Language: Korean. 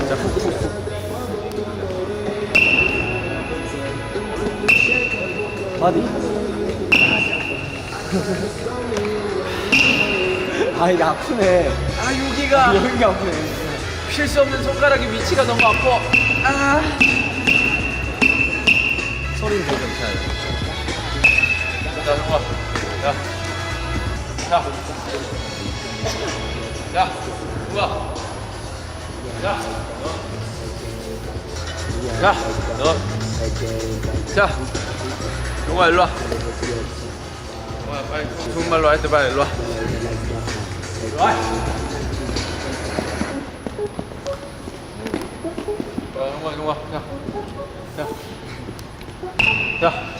자, 훅훅훅. 바디. 아, 이게 아프네. 아, 여기가 여기가 아프네. 필 수 없는 손가락의 위치가 너무 아파. 아. 소리는 더 괜찮아요. 자, 동아. 야. 자. 야, 동아. 야. 야, 너. 자, 동아 일로 와. 동아 빨리 좋은 말로 할 때 빨리 일로 와. 일로 와. 동아, 동아, 야. 야. 야.